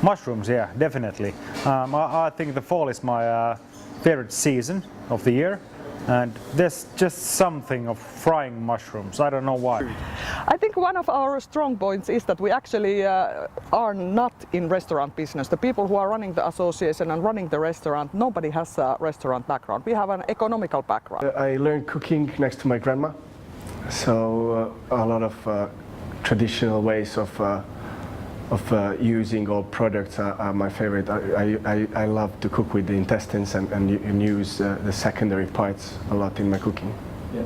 Mushrooms, yeah, definitely. I think the fall is my favorite season of the year. And there's just something of frying mushrooms. I don't know why. I think one of our strong points is that we actually are not in restaurant business. The people who are running the association and running the restaurant, nobody has a restaurant background. We have an economical background. I learned cooking next to my grandma. So a lot of traditional ways of using all products are my favorite. I love to cook with the intestines and use the secondary parts a lot in my cooking. Yeah.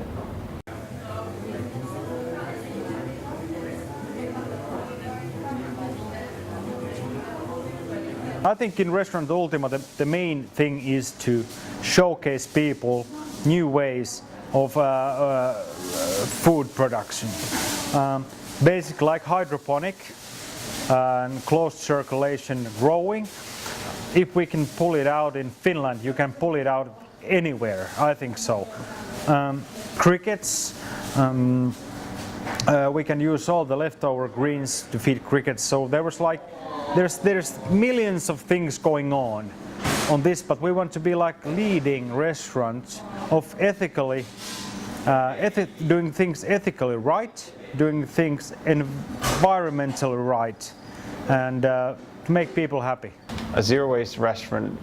I think in Restaurant Ultima the main thing is to showcase people new ways of food production. Basic like hydroponic and closed circulation growing. If we can pull it out in Finland, you can pull it out anywhere. I think so. Crickets. We can use all the leftover greens to feed crickets. So there's millions of things going on this, but we want to be like leading restaurant of ethically doing things ethically right, doing things environmentally right, and to make people happy. A zero-waste restaurant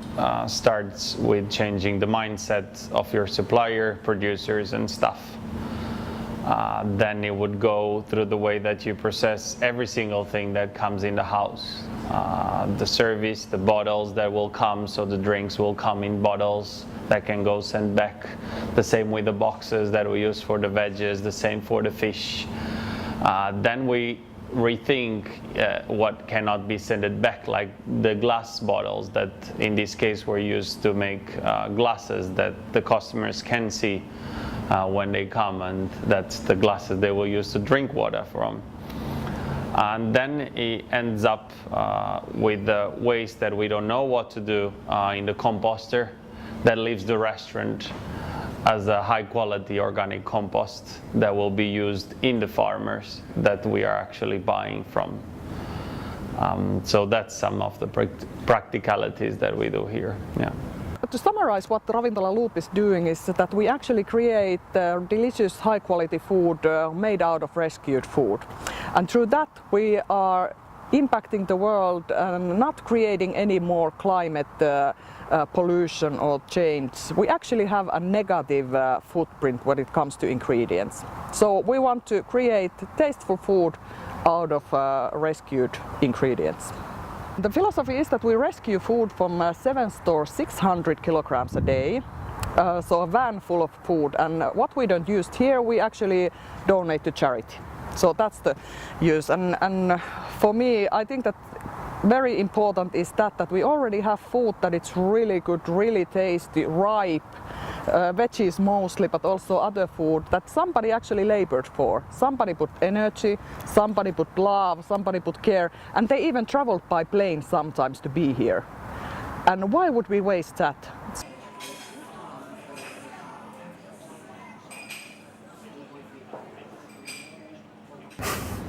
starts with changing the mindset of your supplier, producers and staff. Then it would go through the way that you process every single thing that comes in the house. The service, the bottles that will come, so the drinks will come in bottles that can go sent back. The same with the boxes that we use for the veggies, the same for the fish. Then we rethink what cannot be sent back, like the glass bottles that in this case were used to make glasses that the customers can see when they come, and that's the glasses they will use to drink water from. And then it ends up with the waste that we don't know what to do in the composter that leaves the restaurant as a high quality organic compost that will be used in the farmers that we are actually buying from. So that's some of the practicalities that we do here. Yeah. To summarize what Ravintola Loop is doing is that we actually create delicious high quality food made out of rescued food. And through that we are impacting the world and not creating any more climate pollution or change. We actually have a negative footprint when it comes to ingredients. So we want to create tasteful food out of rescued ingredients. The philosophy is that we rescue food from 7 stores 600 kilograms a day, so a van full of food, and what we don't use here we actually donate to charity. So that's the use, and for me I think that very important is that we already have food that it's really good, really tasty, ripe, veggies mostly, but also other food that somebody actually labored for. Somebody put energy, somebody put love, somebody put care, and they even traveled by plane sometimes to be here. And why would we waste that?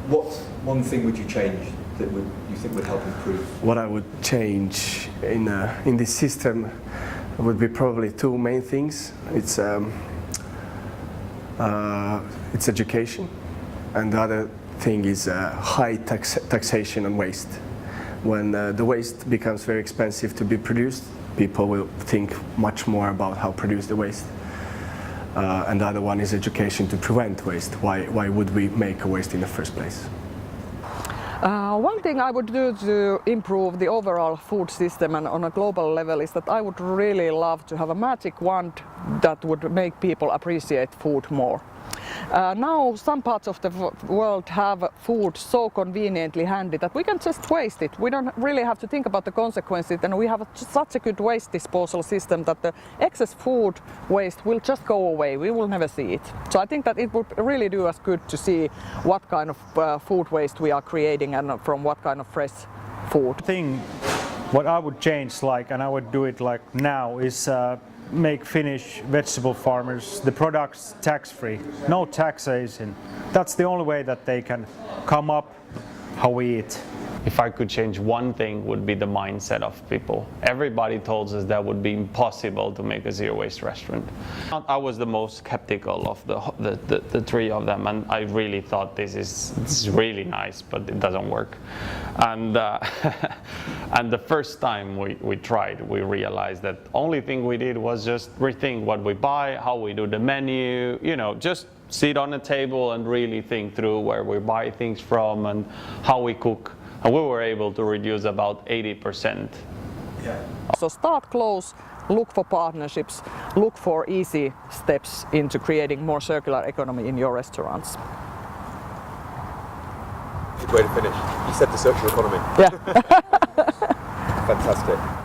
What one thing would you change that you think would help improve? What I would change in this system would be probably two main things. It's education, and the other thing is high taxation on waste. When the waste becomes very expensive to be produced, people will think much more about how to produce the waste. And the other one is education to prevent waste. Why would we make a waste in the first place? One thing I would do to improve the overall food system and on a global level is that I would really love to have a magic wand that would make people appreciate food more. Now some parts of the world have food so conveniently handy that we can just waste it. We don't really have to think about the consequences, and we have such a good waste disposal system that the excess food waste will just go away. We will never see it. So I think that it would really do us good to see what kind of food waste we are creating and from what kind of fresh food. What I would change, and I would do it now, is make Finnish vegetable farmers the products tax-free, no taxation. That's the only way that they can come up how we eat. if I could change one thing, would be the mindset of people. Everybody told us that would be impossible to make a zero waste restaurant. I was the most skeptical of the three of them, and I really thought this is really nice, but it doesn't work. And and the first time we tried, we realized that only thing we did was just rethink what we buy, how we do the menu, you know, just sit on a table and really think through where we buy things from and how we cook. And we were able to reduce about 80%. Yeah. So start close, look for partnerships, look for easy steps into creating more circular economy in your restaurants. Good way to finish. You said the circular economy. Yeah. Fantastic.